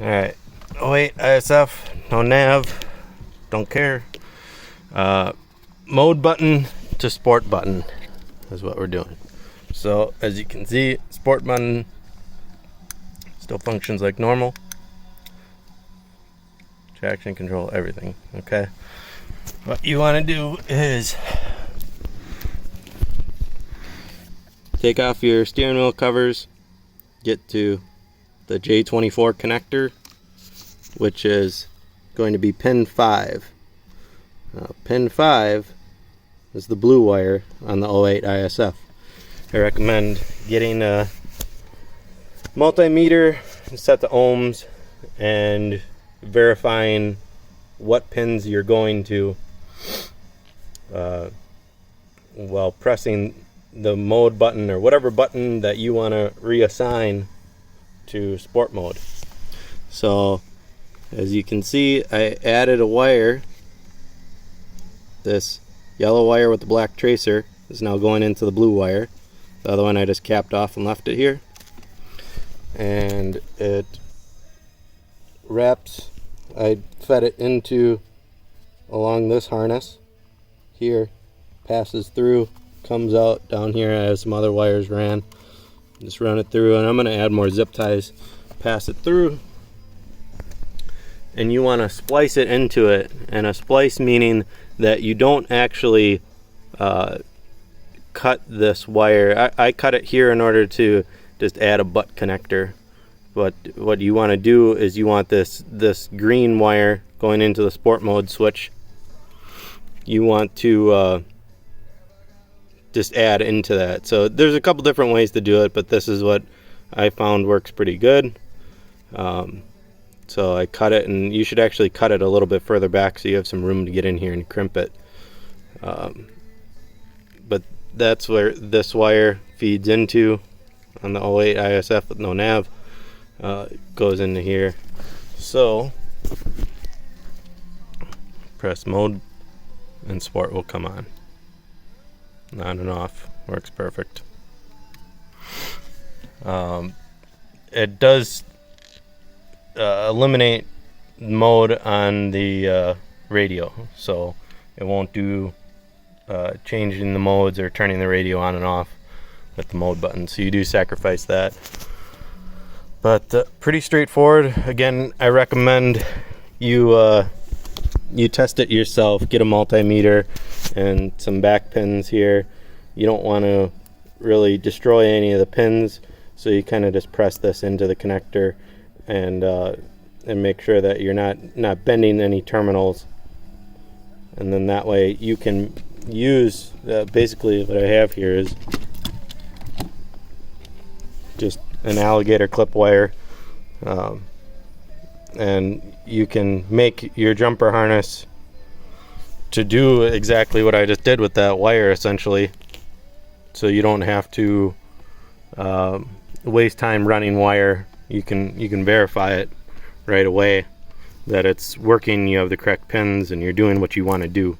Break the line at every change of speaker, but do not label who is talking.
Alright, oh wait, ISF, no nav, don't care. Mode button to sport button is what we're doing. So as you can see, sport button still functions like normal. Traction control, everything, okay? What you want to do is take off your steering wheel covers, get to the J24 connector, which is going to be pin 5. Pin 5 is the blue wire on the 08 ISF. I recommend getting a multimeter and set the ohms and verifying what pins you're going to while pressing the mode button or whatever button that you want to reassign to sport mode. So as you can see, I added a wire. This yellow wire with the black tracer is now going into the blue wire. The other one I just capped off and left it here. And it wraps, I fed it into along this harness here, passes through, comes out down here. I have some other wires ran. Just run it through, and I'm going to add more zip ties, pass it through, and you want to splice it into it. And a splice meaning that you don't actually cut this wire. I cut it here in order to just add a butt connector, but what you want to do is you want this green wire going into the sport mode switch. You want to just add into that. So there's a couple different ways to do it, but this is what I found works pretty good. So I cut it, and you should actually cut it a little bit further back so you have some room to get in here and crimp it. But that's where this wire feeds into on the 08 ISF with no nav. Goes into here. So press mode and sport will come on. On and off, works perfect. It does eliminate mode on the radio, so it won't do changing the modes or turning the radio on and off with the mode button, so you do sacrifice that. But pretty straightforward. Again, I recommend you test it yourself. Get a multimeter and some back pins here. You don't want to really destroy any of the pins, so you kind of just press this into the connector and make sure that you're not bending any terminals, and then that way you can use basically what I have here is just an alligator clip wire, and you can make your jumper harness to do exactly what I just did with that wire, essentially, so you don't have to waste time running wire. You can verify it right away that it's working, you have the correct pins, and you're doing what you want to do.